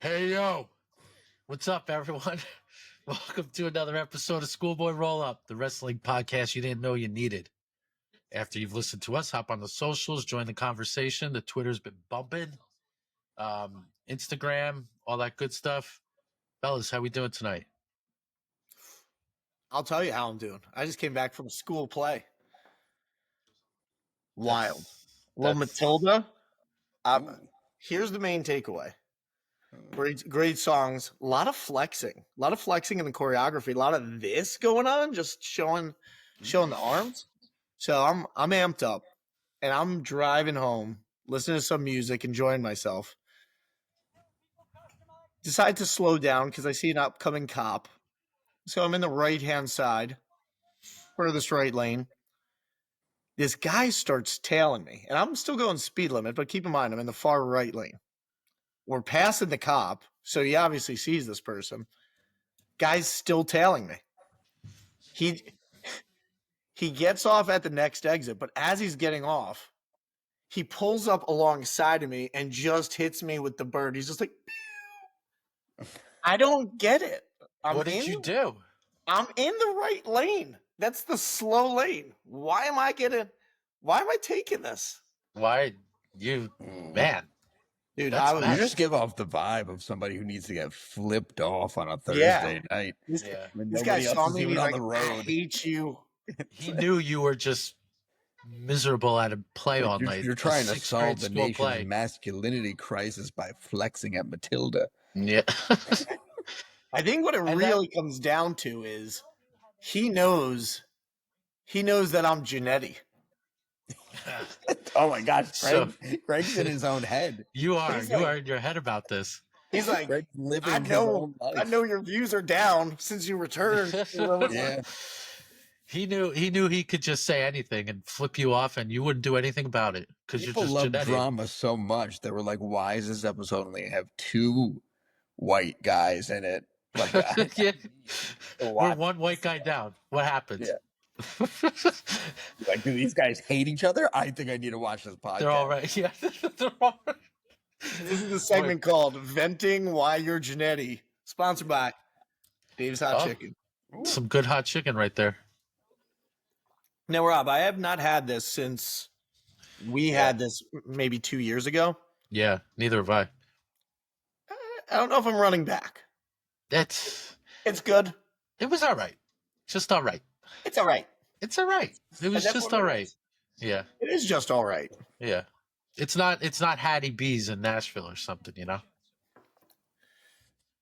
Hey, yo. What's up, everyone? Welcome to another episode of Schoolboy Roll Up, the wrestling podcast you didn't know you needed. After you've listened to us, hop on the socials, join the conversation. The Twitter's been bumping. Instagram, all that good stuff. Fellas, how we doing tonight? I'll tell you how I'm doing. I just came back from a school play. Wild. Little Matilda. Here's the main takeaway. Great songs. A lot of flexing. A lot of flexing in the choreography. A lot of this going on, just showing the arms. So I'm amped up. And I'm driving home, listening to some music, enjoying myself. Decide to slow down because I see an upcoming cop. So I'm in the right-hand side, furthest right lane. This guy starts tailing me, and I'm still going speed limit, but keep in mind, I'm in the far right lane. We're passing the cop, so he obviously sees this person. Guy's still tailing me. He gets off at the next exit, but as he's getting off, he pulls up alongside of me and just hits me with the bird. He's just like, pew! I don't get it. What did you do? I'm in the right lane. That's the slow lane. Why am I taking this? Why, you, man. Dude, you just give off the vibe of somebody who needs to get flipped off on a Thursday night. This guy saw me on the road. I hate you. He knew you were just miserable at a play all night. You're trying to solve the nation's masculinity crisis by flexing at Matilda. Yeah. I think what it really comes down to is he knows that I'm Jannetty. Oh my gosh, Greg's in his own head. You are in your head about this. He's like, I know your views are down since you returned. Yeah. He knew he could just say anything and flip you off, and you wouldn't do anything about it because you're just love Jannetty. Drama so much. They were like, "Why is this episode only have two white guys in it?" Like, yeah. We're one white guy down. What happens? Yeah. Like, do these guys hate each other? I think I need to watch this podcast. They're all right. Yeah, they're all right. This is the segment called "Venting Why You're Jannetty," sponsored by Dave's Hot Chicken. Some good hot chicken right there. Now, Rob, I have not had this since we had this maybe 2 years ago. Yeah, neither have I. I don't know if I'm running back. It's good. It was all right. Just all right. It's all right. It's all right. It was just all right. Yeah. It is just all right. Yeah. It's not Hattie B's in Nashville or something, you know?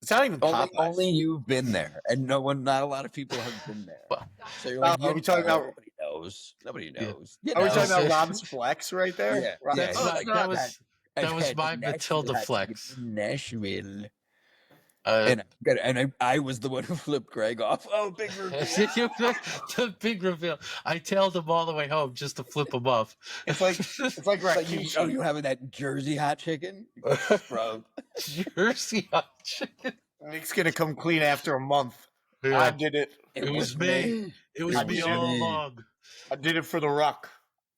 It's not even only you've been there, and not a lot of people have been there. So you're like, are we talking about? Nobody knows. Are we talking about Rob's flex right there? Yeah. That was my Matilda flex. Nashville. And I was the one who flipped Greg off. Oh, big reveal. The big reveal. I tailed him all the way home just to flip him off. It's like you having that Jersey hot chicken? Bro. Jersey hot chicken. Nick's gonna come clean after a month. Yeah. I did it. It was me. It was me all along. I did it for the Rock.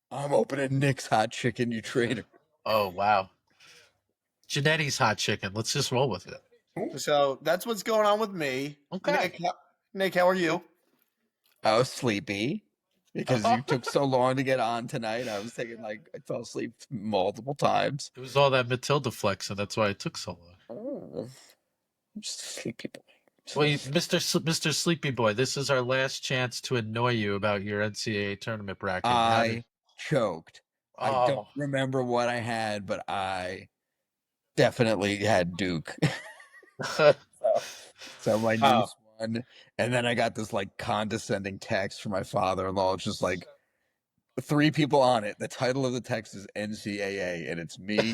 I'm opening Nick's hot chicken, you traitor. Oh, wow. Jannetty's hot chicken. Let's just roll with it. So that's what's going on with me. Okay. Nick, how are you? I was sleepy because you took so long to get on tonight. I fell asleep multiple times. It was all that Matilda flex, and that's why it took so long. I'm just a sleepy boy. Well, Mr. Sleepy Boy, this is our last chance to annoy you about your NCAA tournament bracket. I choked. I don't remember what I had, but I definitely had Duke. So my niece won, and then I got this like condescending text from my father-in-law. It's just like 3 people on it. The title of the text is NCAA, and it's me,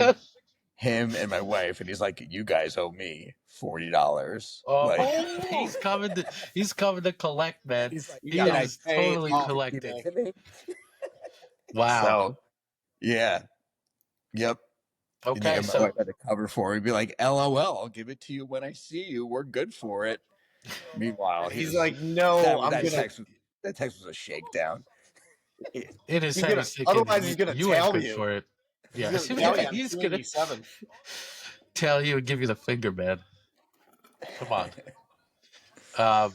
him, and my wife. And he's like, "You guys owe me $40." He's coming to collect, man. He's like, he is totally collecting. Wow. So, yeah. Yep. Okay, so I had to cover for it. He'd be like, "LOL, I'll give it to you when I see you. We're good for it." Meanwhile, he's like, "No, that text was a shakedown. In his head, otherwise he's gonna you tell good you for it. Yeah, he's gonna. tail you and give you the finger, man. Come on.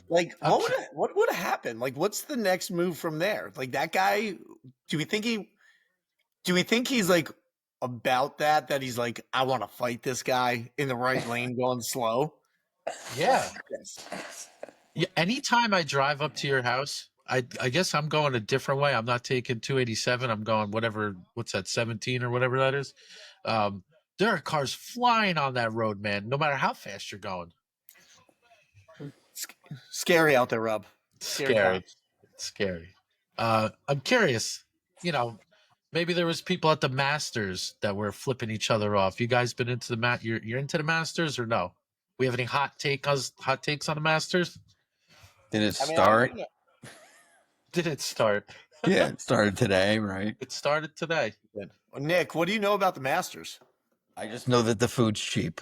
Like, what would have happened? Like, what's the next move from there? Like, that guy, do we think he's like about that he's like, I want to fight this guy in the right lane going slow? Yeah. Yeah. Anytime I drive up to your house, I guess I'm going a different way. I'm not taking 287. I'm going what's that, 17 or whatever that is. There are cars flying on that road, man, no matter how fast you're going. Scary out there, Rob. Scary. I'm curious, maybe there was people at the Masters that were flipping each other off. You guys been into the you're into the Masters or no? We have any hot takes on the Masters? Did it start? Did it start? Yeah, it started today, right? It started today. Nick, what do you know about the Masters? I just know that the food's cheap.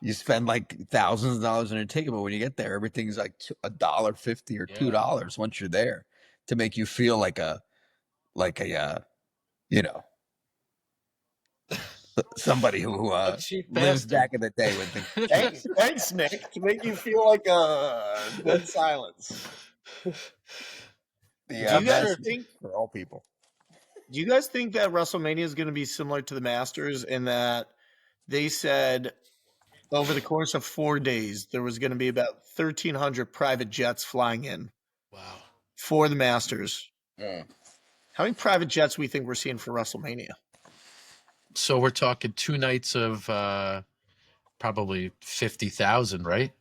You spend like thousands of dollars on a ticket, but when you get there, everything's like $1.50 or $2 once you're there to make you feel like a somebody who lives back in the day with things. Thanks, Nick, to make you feel like a dead silence. Do you guys think for all people? Do you guys think that WrestleMania is going to be similar to the Masters in that they said over the course of 4 days there was going to be about 1,300 private jets flying in? Wow. For the Masters. Yeah. How many private jets we think we're seeing for WrestleMania? So we're talking 2 nights of probably 50,000, right?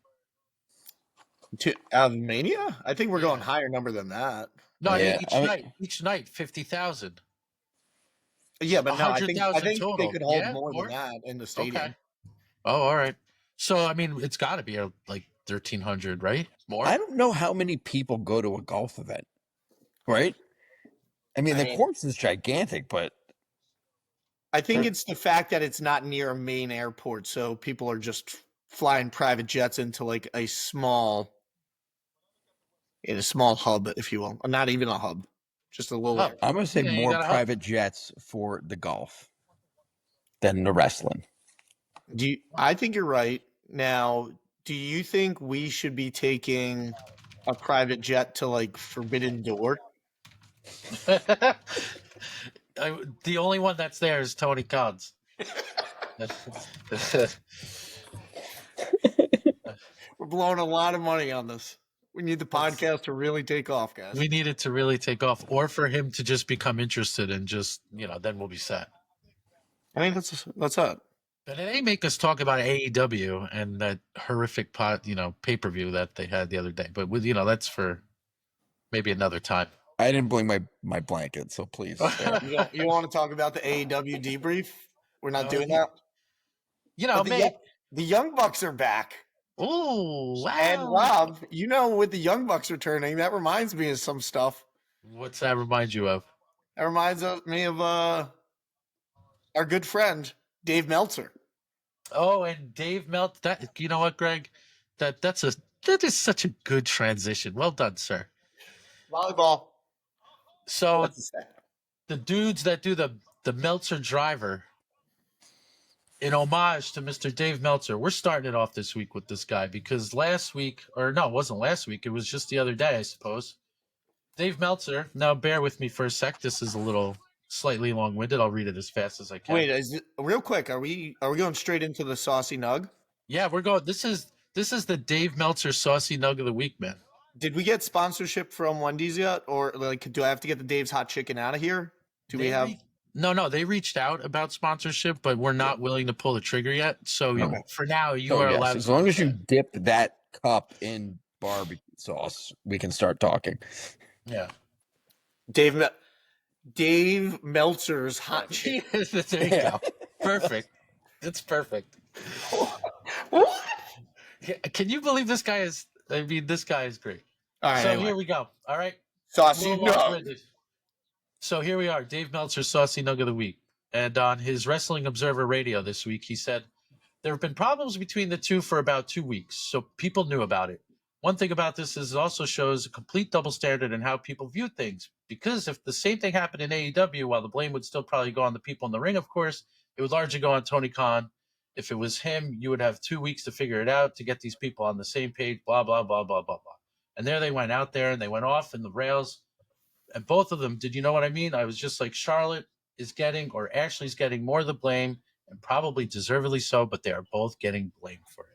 Out of Mania? I think we're going higher number than that. No, I mean each night 50,000. Yeah, but no, I think total. they could hold more than that in the stadium. Okay. Oh, all right. So I mean, it's got to be like 1,300, right? More. I don't know how many people go to a golf event, right? I mean, the course is gigantic, but I think it's the fact that it's not near a main airport, so people are just flying private jets into like a small hub, if you will. Or not even a hub, just a little. I'm going to say more private jets for the golf than the wrestling. I think you're right. Now, do you think we should be taking a private jet to like Forbidden Door? The only one that's there is Tony Khan's. We're blowing a lot of money on this. We need the podcast to really take off, guys. We need it to really take off, or for him to just become interested and just, then we'll be set. I think that's it. But it ain't make us talk about AEW and that horrific pay-per-view that they had the other day. But with that's for maybe another time. I didn't bring my blanket, so please. You want to talk about the AEW debrief? We're not doing that. The Young Bucks are back. Oh, wow. And Rob, with the Young Bucks returning, that reminds me of some stuff. What's that remind you of? That reminds me of our good friend Dave Meltzer. Oh, and Dave Meltzer. That, you know what, Greg? That is such a good transition. Well done, sir. Volleyball. So the dudes that do the Meltzer driver, in homage to Mr. Dave Meltzer, we're starting it off this week with this guy because last week, or no, it wasn't last week. It was just the other day, I suppose. Dave Meltzer. Now, bear with me for a sec. This is a little slightly long-winded. I'll read it as fast as I can. Wait, real quick. Are we going straight into the Saucy Nug? Yeah, we're going. This is the Dave Meltzer Saucy Nug of the Week, man. Did we get sponsorship from Wendy's yet? Or do I have to get the Dave's Hot Chicken out of here? No, they reached out about sponsorship, but we're not willing to pull the trigger yet. So for now, you are allowed. As long as you dip that cup in barbecue sauce, we can start talking. Yeah. Dave Meltzer's Hot Chicken. There you go. Perfect. It's perfect. Can you believe this guy is? I mean, this guy is great. All right. So here we go. All right. Saucy Nug. So here we are, Dave Meltzer, Saucy Nug of the Week. And on his Wrestling Observer Radio this week, he said, there have been problems between the two for about 2 weeks, so people knew about it. One thing about this is it also shows a complete double standard in how people view things. Because if the same thing happened in AEW, while the blame would still probably go on the people in the ring, of course, it would largely go on Tony Khan If it was him, you would have 2 weeks to figure it out, to get these people on the same page, blah, blah, blah, blah, blah, blah. And there they went out there and they went off in the rails. And both of them, did you know what I mean? I was just like, Charlotte is getting, or Ashley's getting more of the blame, and probably deservedly so, but they are both getting blamed for it.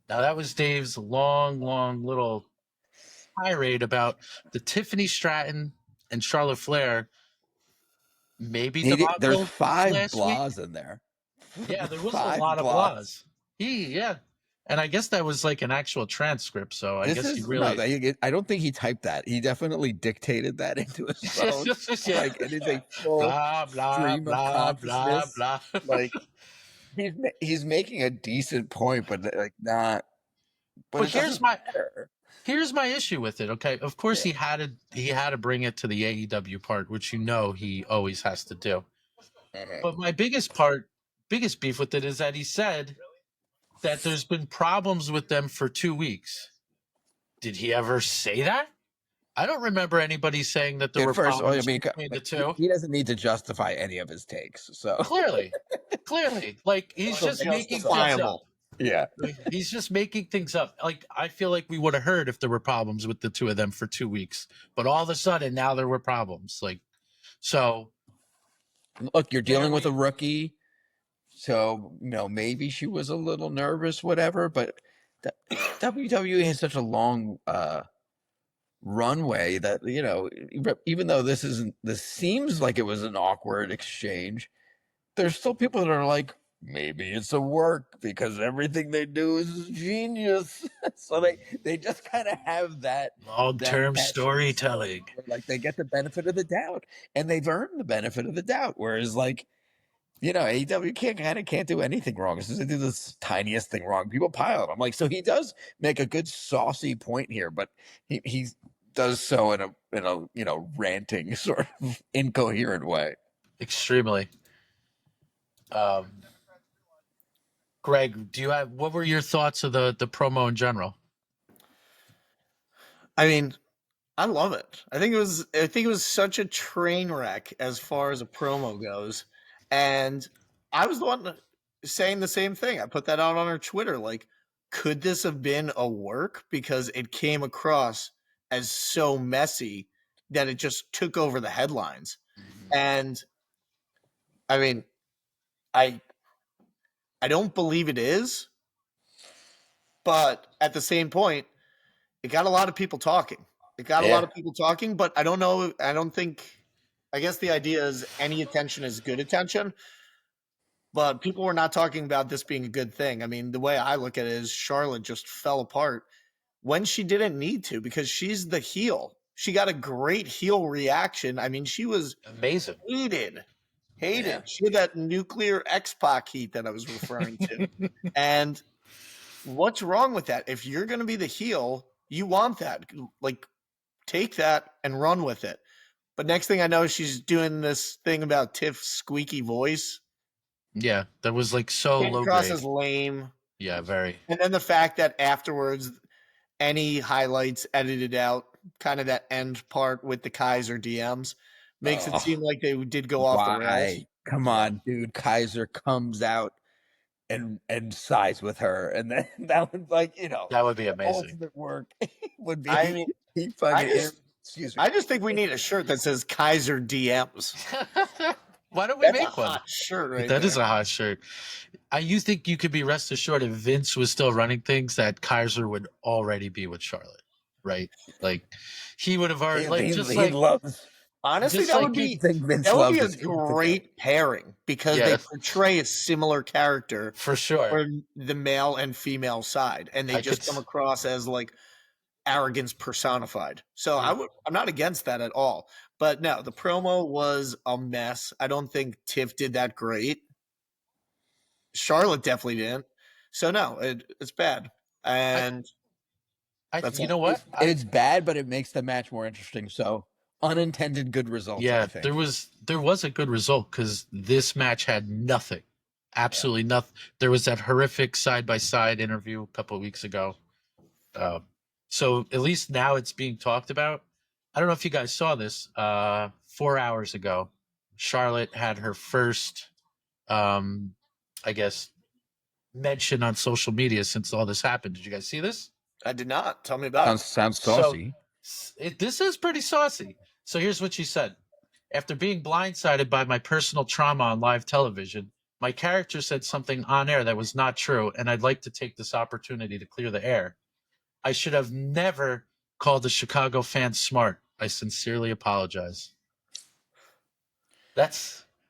Now, that was Dave's long, long little tirade about the Tiffany Stratton and Charlotte Flair maybe There's debacle 5 last week. blahs in there. Yeah, there was a 5 lot of blahs. blahs. Yeah. And I guess that was like an actual transcript, so I guess he really... I don't think he typed that. He definitely dictated that into his phone. Yeah. Like, it is a full blah, blah, stream blah, of blah, consciousness. blah. Like, he's making a decent point, but like not. But here's my issue with it. Okay, of course he had to bring it to the AEW part, which he always has to do. But my biggest beef with it is that he said that there's been problems with them for 2 weeks. Did he ever say that? I don't remember anybody saying that there were problems between the two. He doesn't need to justify any of his takes. So clearly, like he's just making things up. Yeah, he's just making things up. Like, I feel like we would have heard if there were problems with the two of them for 2 weeks, but all of a sudden now there were problems. Like, so look, you're dealing with a rookie, so maybe she was a little nervous, whatever. But WWE has such a long runway that even though this seems like it was an awkward exchange, there's still people that are like, maybe it's a work because everything they do is genius. So they just kind of have that long-term storytelling. Like, they get the benefit of the doubt, and they've earned the benefit of the doubt. Whereas, like, AEW can't do anything wrong. As soon as they do this tiniest thing wrong, people pile it. I'm like, so he does make a good saucy point here, but he does so in a ranting sort of incoherent way. Extremely. Greg, what were your thoughts of the promo in general? I mean, I love it. I think it was such a train wreck as far as a promo goes. And I was the one saying the same thing. I put that out on our Twitter. Like, could this have been a work? Because it came across as so messy that it just took over the headlines. Mm-hmm. And I mean, I don't believe it is, but at the same point, it got a lot of people talking. But I don't know. I guess the idea is any attention is good attention, but people were not talking about this being a good thing. I mean, the way I look at it is Charlotte just fell apart when she didn't need to, because she's the heel. She got a great heel reaction. I mean, she was amazing. Hated. Yeah. She had that nuclear X-Pac heat that I was referring to. And what's wrong with that? If you're going to be the heel, you want that. Like, take that and run with it. But next thing I know, she's doing this thing about Tiff's squeaky voice. Yeah, that was like so low grade. Across as lame. Yeah, very. And then the fact that afterwards, any highlights edited out, kind of that end part with the Kaiser DMs, makes it seem like they did go off the rails. Come on, dude. Kaiser comes out and sides with her, and then that would, like, that would be amazing. Ultimate work would be. I mean, excuse me. I just think we need a shirt that says Kaiser DMs. Why don't we make one? Hot shirt, right? That is a hot shirt. You think you could be rest assured if Vince was still running things that Kaiser would already be with Charlotte, right? Like, he would have already Honestly, that would be a great pairing, because they portray a similar character for sure, for the male and female side, and they just come across as like arrogance personified. So I'm not against that at all. But no, the promo was a mess. I don't think Tiff did that great. Charlotte definitely didn't. So no, it's bad. And you know what? It's bad, but it makes the match more interesting. So unintended good result. Yeah, there was a good result, because this match had nothing, absolutely nothing. There was that horrific side-by-side interview a couple of weeks ago. So at least now it's being talked about. I don't know if you guys saw this. 4 hours ago, Charlotte had her first, I guess, mention on social media since all this happened. Did you guys see this? I did not. Tell me about it. Sounds saucy. This is pretty saucy. So here's what she said. After being blindsided by my personal trauma on live television, my character said something on air that was not true, and I'd like to take this opportunity to clear the air. I should have never called the Chicago fans smart. I sincerely apologize.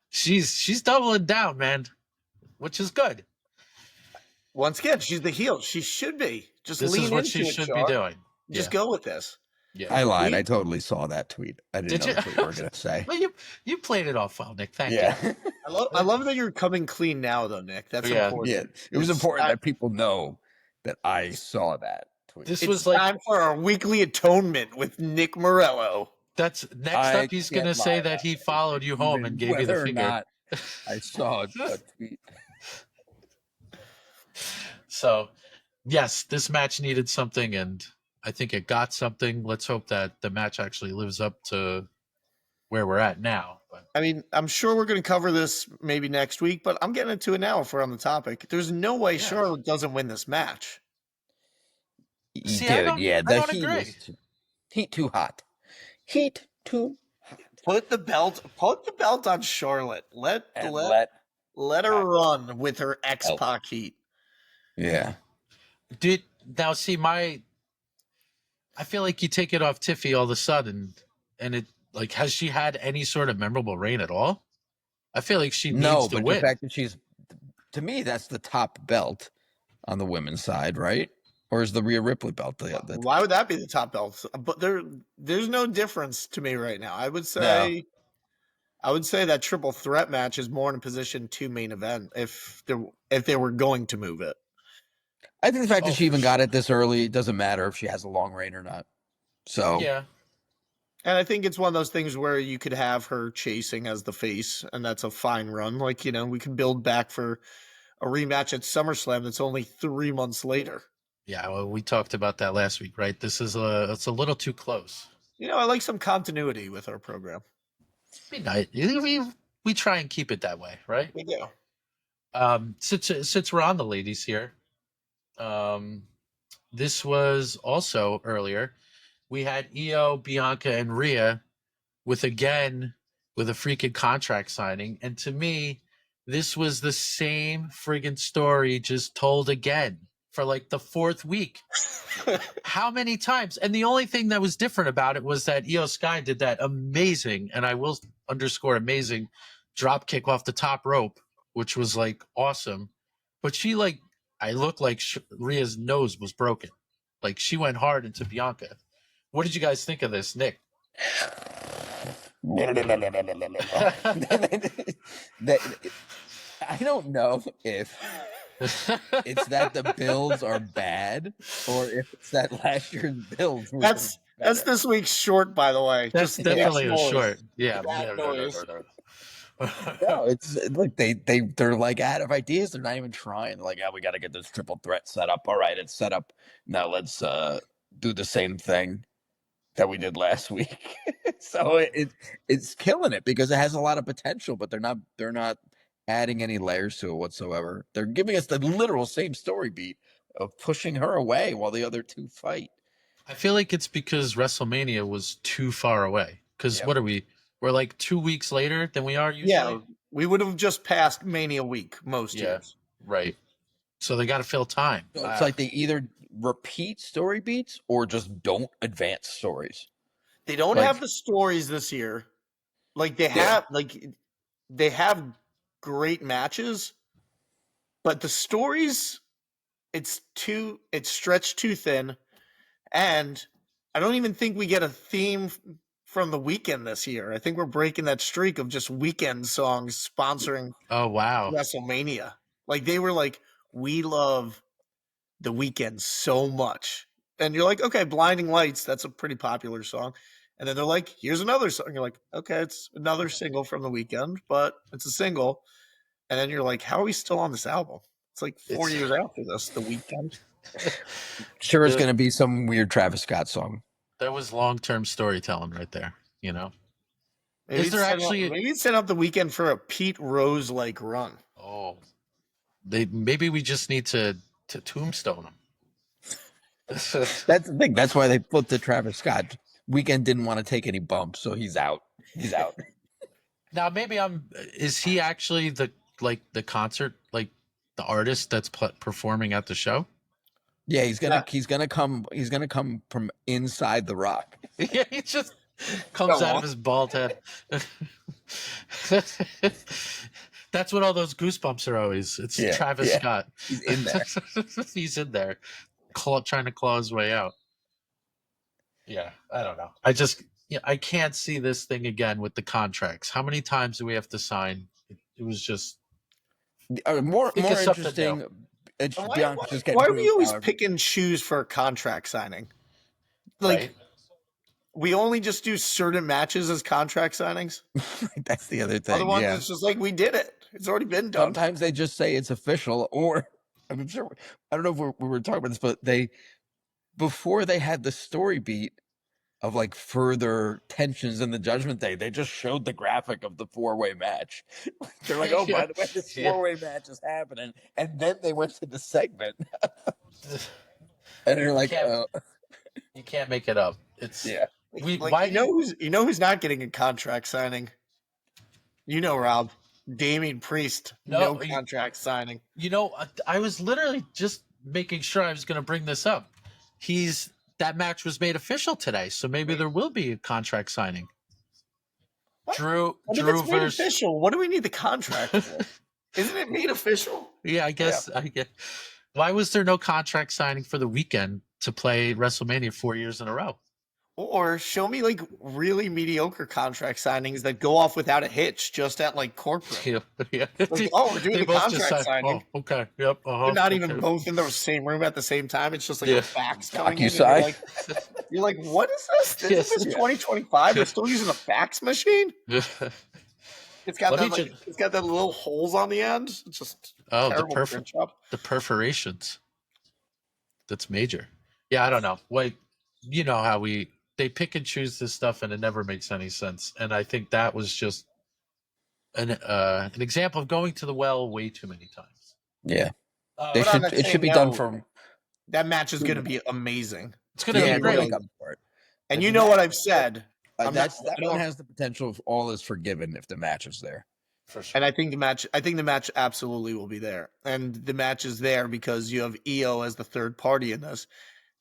She's doubling down, man, which is good. Once again, she's the heel. She should be. Just This lean is what into she it, should Char. be doing. Just go with this. Yeah. I lied. I totally saw that tweet. I didn't know what you were going to say. Well, you played it off well, Nick. Thank you. I love that you're coming clean now, though, Nick. That's important. Yeah, it was important that people know that I saw that tweet. This It's was like time for our weekly atonement with Nick Morello. that's next up. He's gonna say that he followed you home and gave you the Whether or finger. not I saw a tweet. So, yes, this match needed something, and I think it got something. Let's hope that the match actually lives up to where we're at now. But I mean, I'm sure we're going to cover this maybe next week, but I'm getting into it now if we're on the topic. There's no way Charlotte doesn't win this match. See, Dude, I don't heat agree. is heat too hot. Heat too hot. Put the belt on Charlotte. Let her run with her X-Pac heat. Yeah. Now see I feel like you take it off Tiffy all of a sudden, and it like has she had any sort of memorable reign at all? I feel like she needs to win. The fact that to me, that's the top belt on the women's side, right? Or is the Rhea Ripley belt Why would that be the top belt? But there's no difference to me right now. I would say that triple threat match is more in a position to main event if they were going to move it. I think the fact that she even got it this early, it doesn't matter if she has a long reign or not. So yeah. And I think it's one of those things where you could have her chasing as the face, and that's a fine run. Like, we could build back for a rematch at SummerSlam that's only 3 months later. Yeah, well, we talked about that last week, right? This is it's a little too close. I like some continuity with our program. Be nice. We try and keep it that way, right? We do. Since we're on the ladies here, this was also earlier. We had Io, Bianca, and Rhea with a freaking contract signing. And to me, this was the same friggin' story just told again for like the fourth week. How many times? And the only thing that was different about it was that Io Sky did that amazing, and I will underscore amazing, drop kick off the top rope, which was like awesome. But I looked like Rhea's nose was broken. Like she went hard into Bianca. What did you guys think of this, Nick? I don't know if it's that the Bills are bad or if it's that last year's Bills were That's this week's short, by the way. That's definitely a short. Yeah. No, it's like they're like out of ideas. They're not even trying. Like, we got to get this triple threat set up. All right, it's set up. Now let's do the same thing that we did last week. So it's killing it because it has a lot of potential, but they're not adding any layers to it whatsoever. They're giving us the literal same story beat of pushing her away while the other two fight. I feel like it's because WrestleMania was too far away. Because what are we? We're like 2 weeks later than we are usually. Yeah, we would have just passed Mania week most years. Right. So they got to fill time. So it's like they either repeat story beats or just don't advance stories. They don't have the stories this year. Like they have great matches, but the stories it's stretched too thin, and I don't even think we get a theme from the weekend this year. I think we're breaking that streak of just weekend songs sponsoring WrestleMania. Like they were like, we love the weekend so much. And you're like, okay, Blinding Lights, that's a pretty popular song. And then they're like, here's another song. You're like, okay, it's another single from the weekend, but it's a single. And then you're like, how are we still on this album? It's like 4 years after this, the weekend. Sure, it's going to be some weird Travis Scott song. That was long-term storytelling right there, Maybe Is there actually maybe set up the weekend for a Pete Rose like run? Oh, maybe we just need to tombstone him. That's the thing. That's why they flipped to Travis Scott. Weekend didn't want to take any bumps, so he's out. He's out. Now maybe is he actually the concert, like the artist that's performing at the show? Yeah, he's gonna come from inside the Rock. Yeah, he just comes out of his bald head. That's what all those goosebumps are always. It's Travis Scott. He's in there. He's in there, trying to claw his way out. Yeah, I don't know. I can't see this thing again with the contracts. How many times do we have to sign? It was just more interesting. Why are we always pick and choose for a contract signing? Like, right? We only just do certain matches as contract signings. That's the other thing. Otherwise, it's just like we did it. It's already been done. Sometimes they just say it's official, or I'm sure I don't know if we were talking about this, but before they had the story beat of like further tensions in the Judgment Day, they just showed the graphic of the 4-way match. They're like, oh, by the way, this 4-way match is happening. And then they went to the segment. And they're like, you can't make it up. It's you know who's not getting a contract signing? You know, Rob. Damian Priest, no contract signing. You know, I was literally just making sure I was going to bring this up. That match was made official today, so maybe there will be a contract signing. What? Drew versus made official. What do we need the contract for? Isn't it made official? Yeah, I guess. Why was there no contract signing for the Weekend to play WrestleMania 4 years in a row? Or show me like really mediocre contract signings that go off without a hitch, just at like corporate. Yeah. Like, we're doing the contract signing. Oh, okay. Yep. They're not even both in the same room at the same time. It's just like a fax coming in. You're like, what is this? This is 2025. They're still using a fax machine. It's got that little holes on the end. It's just the perforations. That's major. Yeah, I don't know. Like, you know how they pick and choose this stuff, and it never makes any sense. And I think that was just an example of going to the well way too many times. Yeah, it should be done from. That match is going to be amazing. It's going to be great. And you know what I've said. That one has the potential of all is forgiven if the match is there. For sure. And I think the match absolutely will be there. And the match is there because you have EO as the third party in this.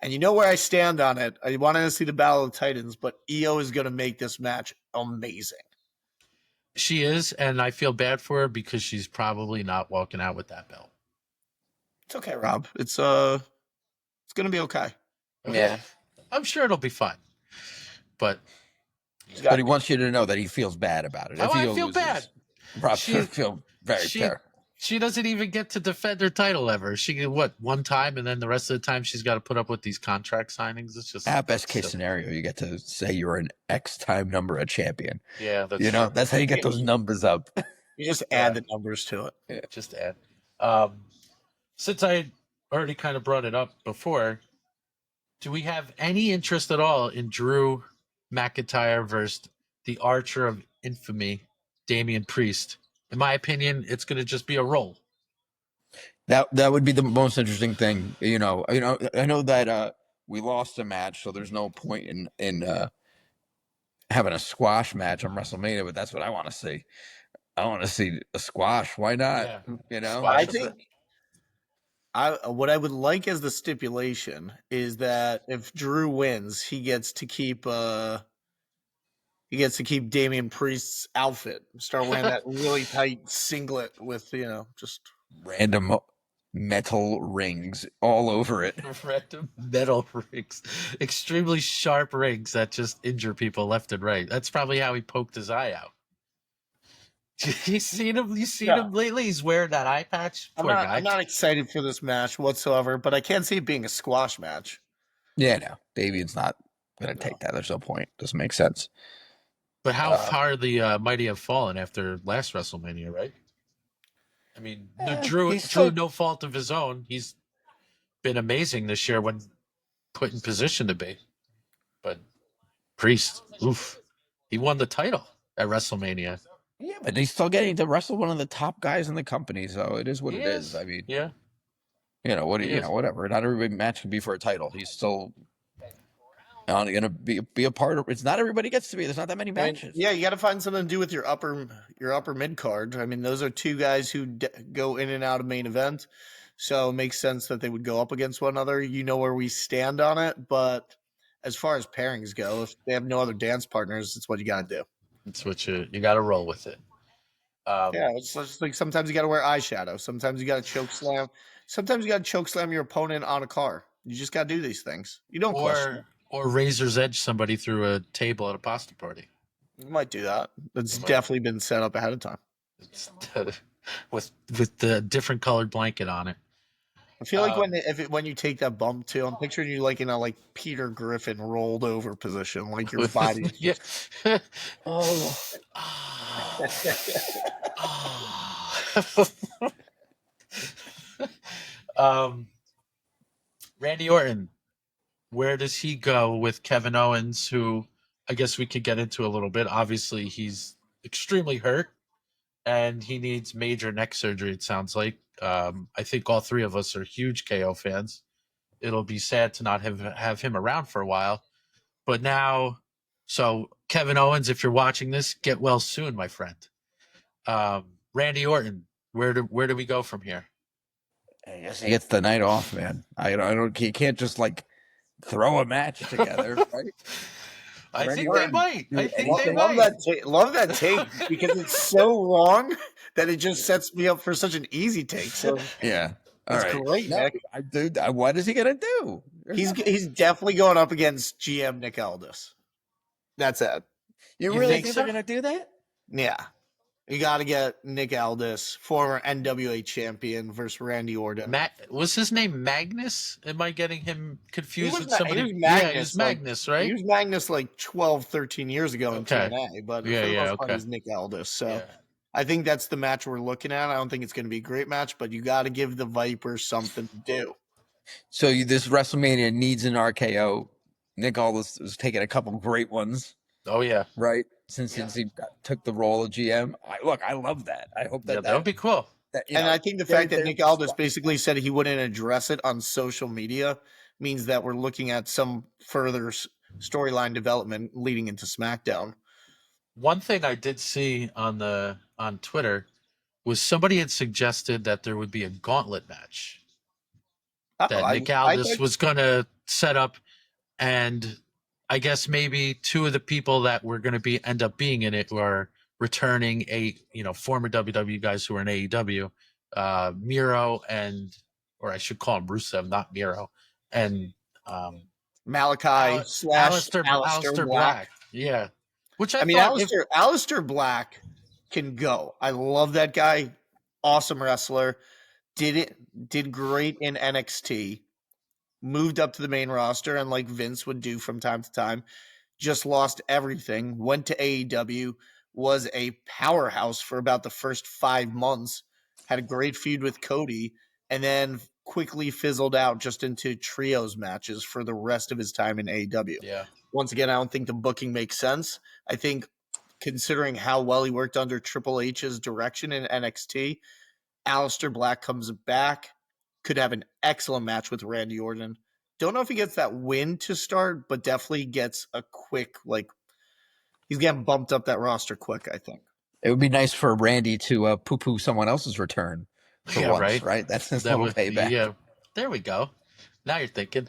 And you know where I stand on it. I wanted to see the Battle of the Titans, but EO is going to make this match amazing. She is, and I feel bad for her because she's probably not walking out with that belt. It's okay, Rob. It's going to be okay. Yeah. I'm sure it'll be fine. But he wants you to know that he feels bad about it. I feel bad. Rob should feel very terrible. She doesn't even get to defend her title ever. She get one time, and then the rest of the time she's got to put up with these contract signings. It's just best case scenario. You get to say you're an X time number a champion. Yeah, that's how you get those numbers up. You just add the numbers to it. Yeah, just add. Since I already kind of brought it up before, do we have any interest at all in Drew McIntyre versus the Archer of Infamy, Damian Priest? In my opinion, it's going to just be a roll. That would be the most interesting thing. I know that we lost a match, so there's no point in having a squash match on WrestleMania. But that's what I want to see. I want to see a squash. Why not? Yeah. I think what I would like as the stipulation is that if Drew wins, he gets to keep. He gets to keep Damian Priest's outfit. Start wearing that really tight singlet with, just random metal rings all over it. Random metal rings. Extremely sharp rings that just injure people left and right. That's probably how he poked his eye out. You seen him lately? He's wearing that eye patch. I'm not excited for this match whatsoever, but I can't see it being a squash match. Yeah, no. Davian's not going to take that. There's no point. Doesn't make sense. But how far the mighty have fallen after last WrestleMania, right? I mean, Drew, no fault of his own. He's been amazing this year when put in position to be. But Priest, he won the title at WrestleMania. Yeah, but he's still getting to wrestle one of the top guys in the company, so it is what He it is. I mean, yeah, whatever. Not every match can be for a title. He's still going to be a part of. It's not everybody gets to be. There's not that many matches. Yeah, you got to find something to do with your upper mid card. I mean, those are two guys who go in and out of main event, so it makes sense that they would go up against one another. You know where we stand on it, but as far as pairings go, if they have no other dance partners, it's what you got to do. it's what you got to roll with it. Yeah, it's just like sometimes you got to wear eyeshadow. Sometimes you got to choke slam. Sometimes you got to choke slam your opponent on a car. You just got to do these things. You don't question. Or razor's edge somebody through a table at a pasta party. You might do that. It's definitely been set up ahead of time. It's, with the different colored blanket on it. I feel like when you take that bump too, I'm picturing you like in a like Peter Griffin rolled over position, like your body. Yeah. Randy Orton, where does he go with Kevin Owens, who I guess we could get into a little bit. Obviously, he's extremely hurt and he needs major neck surgery, it sounds like. I think all three of us are huge KO fans. It'll be sad to not have him around for a while. But now, so Kevin Owens, if you're watching this, get well soon, my friend. Randy Orton, where do we go from here? I guess he gets the night off, man. I don't. You can't just like throw a match together, right? I think they might. Love that take because it's so wrong that it just sets me up for such an easy take. So yeah, that's great, Nick. Dude, what is he gonna do? He's definitely going up against GM Nick Aldis. That's it. You really think they're gonna do that? Yeah. You got to get Nick Aldis, former NWA champion, versus Randy Orton. Was his name Magnus? Am I getting him confused with somebody? He was Magnus, he was Magnus, right? He was Magnus like 12, 13 years ago in TNA, but for the most part, he's Nick Aldis. So I think that's the match we're looking at. I don't think it's going to be a great match, but you got to give the Vipers something to do. So this WrestleMania needs an RKO. Nick Aldis was taking a couple great ones. Oh, yeah. Right? Since he took the role of GM. I love that. I hope that would be cool. I think the fact that Nick Aldis basically said he wouldn't address it on social media means that we're looking at some further storyline development leading into SmackDown. One thing I did see on Twitter was somebody had suggested that there would be a gauntlet match that Nick Aldis was going to set up, and I guess maybe two of the people that were going to end up being in it were returning former WWE guys who were in AEW, Miro or I should call him Rusev, not Miro, and Malachi / Aleister Black. Yeah, which I mean, Aleister Black can go. I love that guy. Awesome wrestler. Did great in NXT. Moved up to the main roster, and like Vince would do from time to time, just lost everything, went to AEW, was a powerhouse for about the first 5 months, had a great feud with Cody, and then quickly fizzled out just into trios matches for the rest of his time in AEW. Yeah. Once again, I don't think the booking makes sense. I think considering how well he worked under Triple H's direction in NXT, Aleister Black comes back, could have an excellent match with Randy Orton. Don't know if he gets that win to start, but definitely gets a quick, he's getting bumped up that roster quick, I think. It would be nice for Randy to poo-poo someone else's return for once, right? That's his little payback. Yeah, there we go. Now you're thinking.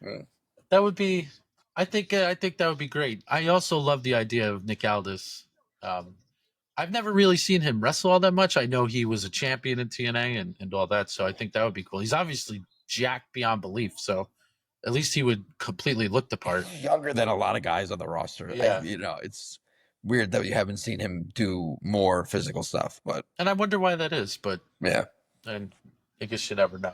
Yeah. That would be, I think that would be great. I also love the idea of Nick Aldis. I've never really seen him wrestle all that much. I know he was a champion in TNA and all that, so I think that would be cool. He's obviously jacked beyond belief, so at least he would completely look the part. He's younger than a lot of guys on the roster. Yeah. It's weird that you haven't seen him do more physical stuff. And I wonder why that is, but yeah. And I guess you never know.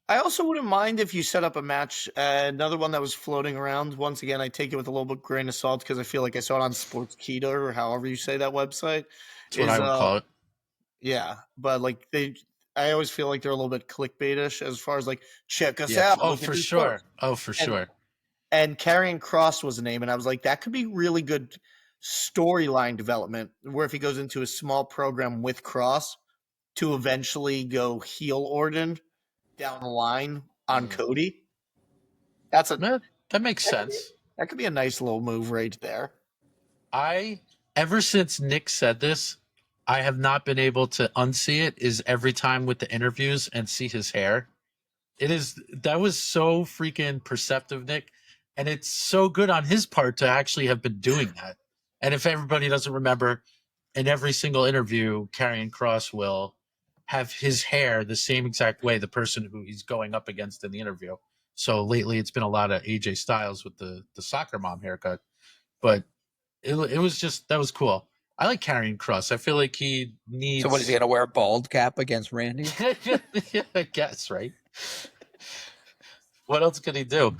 I also wouldn't mind if you set up a match. Another one that was floating around. Once again, I take it with a little bit grain of salt because I feel like I saw it on Sportskeeda or however you say that website. That's what I would call it. Yeah, but I always feel like they're a little bit clickbaitish as far as check us out. Oh, for sure. And Karrion Kross was a name, and I was like, that could be really good storyline development where if he goes into a small program with Cross to eventually go heel Orton down the line on Cody. That makes sense. That could be a nice little move right there. Ever since Nick said this, I have not been able to unsee it. Is every time with the interviews and see his hair. That was so freaking perceptive, Nick. And it's so good on his part to actually have been doing that. And if everybody doesn't remember, in every single interview, Karrion Kross will have his hair the same exact way the person who he's going up against in the interview. So lately it's been a lot of AJ Styles with the soccer mom haircut. But it was just, that was cool. I like Karrion Kross. I feel like he needs... So what, is he going to wear a bald cap against Randy? Yeah, I guess, right? What else could he do?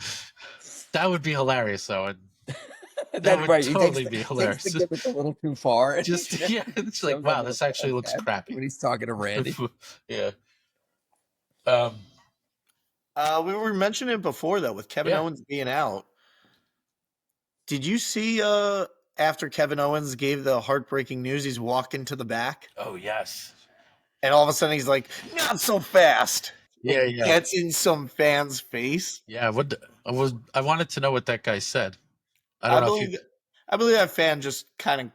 That would be hilarious, though. And that would right. totally be hilarious. Takes the gimmick a little too far. Yeah, it's like, wow, this actually looks crappy. When he's talking to Randy. Yeah. We were mentioning it before, though, with Kevin Owens being out. Did you see after Kevin Owens gave the heartbreaking news, he's walking to the back? Oh, yes. And all of a sudden he's like, not so fast. Yeah, yeah. Gets in some fan's face. Yeah, I wanted to know what that guy said. I believe that fan just kind of,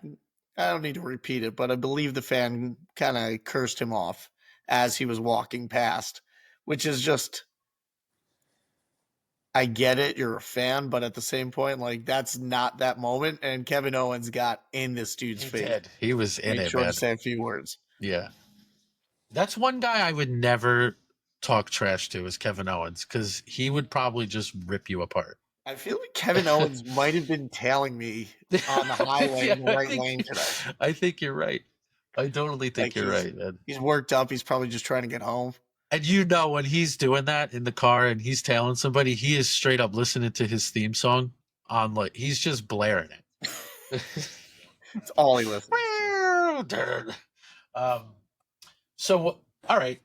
I don't need to repeat it, but I believe the fan kind of cursed him off as he was walking past, which is just, I get it, you're a fan, but at the same point, like, that's not that moment. And Kevin Owens got in this dude's face. He was in it, Make sure man. to say a few words. Yeah. That's one guy I would never talk trash to, is Kevin Owens, because he would probably just rip you apart. I feel like Kevin Owens might have been tailing me on the highway in the right lane today. I think you're right. I totally think you're right, man. He's worked up. He's probably just trying to get home. And when he's doing that in the car and he's tailing somebody, he is straight up listening to his theme song on, like, he's just blaring it. It's all he listens to. So, all right.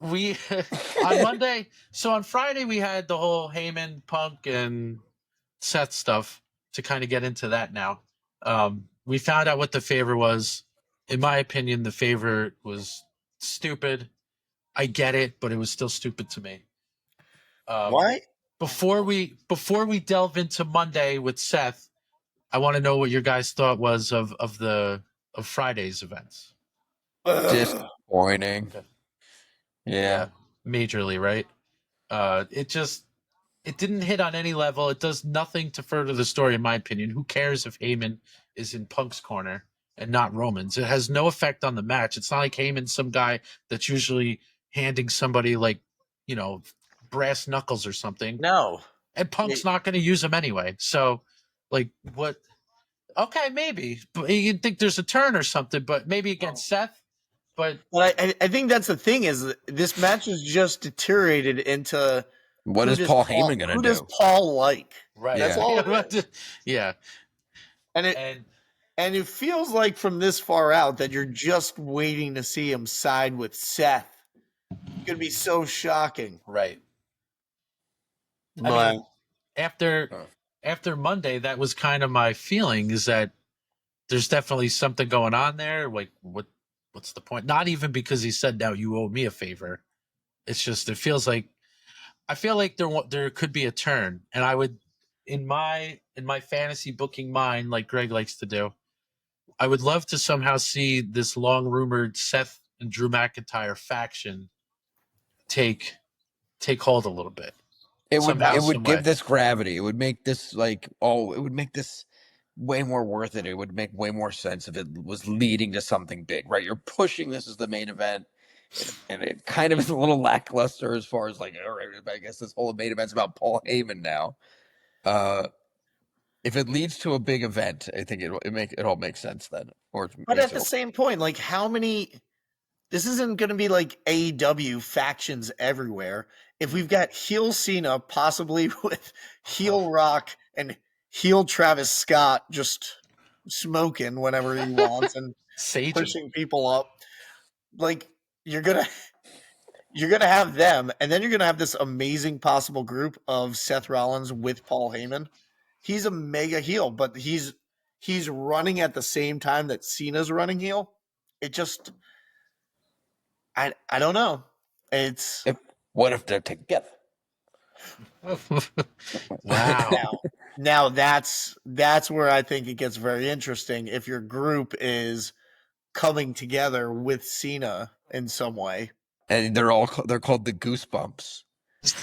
We on Monday. So on Friday we had the whole Heyman, Punk, and Seth stuff to kind of get into that now. We found out what the favor was. In my opinion, the favor was stupid. I get it, but it was still stupid to me. Why? Before we delve into Monday with Seth, I want to know what your guys' thought was of Friday's events. Disappointing. Okay. Yeah. Majorly, right? It didn't hit on any level. It does nothing to further the story, in my opinion. Who cares if Heyman is in Punk's corner and not Roman's? It has no effect on the match. It's not like Heyman's some guy that's usually handing somebody, like, brass knuckles or something. No. And Punk's not going to use them anyway. So, like, what? Okay, maybe. But you'd think there's a turn or something, but maybe against Seth. But I think that's the thing, is this match has just deteriorated into what is Paul Heyman going to do? Who does Paul like? Right. That's all it is. Yeah. And it feels like from this far out that you're just waiting to see him side with Seth. It's going to be so shocking. Right. But I mean, after Monday, that was kind of my feeling, is that there's definitely something going on there. Like, what's the point? Not even because he said, now you owe me a favor. It's just, I feel like there could be a turn. And I would, in my fantasy booking mind, like Greg likes to do, I would love to somehow see this long rumored Seth and Drew McIntyre faction take hold a little bit. It would give this gravity. It would make this it would make this way more worth it. It would make way more sense if it was leading to something big, right? You're pushing this as the main event, and it kind of is a little lackluster as far as, like, all right, I guess this whole main event's about Paul Heyman now. If it leads to a big event, I think it all makes sense then. But at the same point, like, how many? This isn't going to be like AEW factions everywhere. If we've got heel Cena, possibly with heel Rock and heel Travis Scott just smoking whenever he wants and pushing people up, like, you're gonna have them, and then you're gonna have this amazing possible group of Seth Rollins with Paul Heyman. he's a mega heel, but he's running at the same time that Cena's running heel. It just, I don't know. It's What if they're together? Wow. now that's where I think it gets very interesting. If your group is coming together with Cena in some way, And they're called the Goosebumps,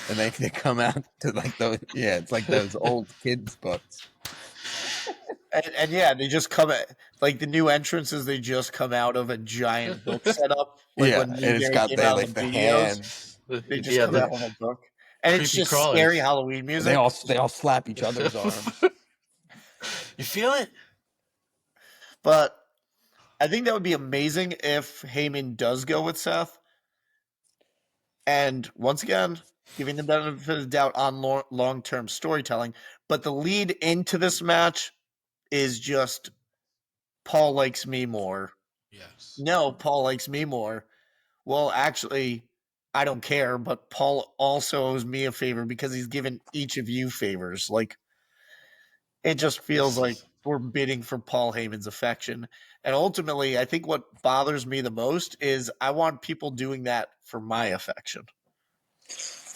and they come out to like those. Yeah, it's like those old kids books. and yeah, they just come at like the new entrances. They just come out of a giant book setup. Like when And it's got came out like of the videos, hands. they just come out of a book, and it's creepy just crawlers. scary Halloween music. They all slap each other's arms. You feel it? But I think that would be amazing if Heyman does go with Seth. And once again, giving the benefit of the doubt on long-term storytelling. But the lead into this match is just Paul likes me more. Yes. No, Paul likes me more. Well, actually, I don't care, but Paul also owes me a favor because he's given each of you favors. Like, it just feels like we're bidding for Paul Heyman's affection. And ultimately, I think what bothers me the most is I want people doing that for my affection.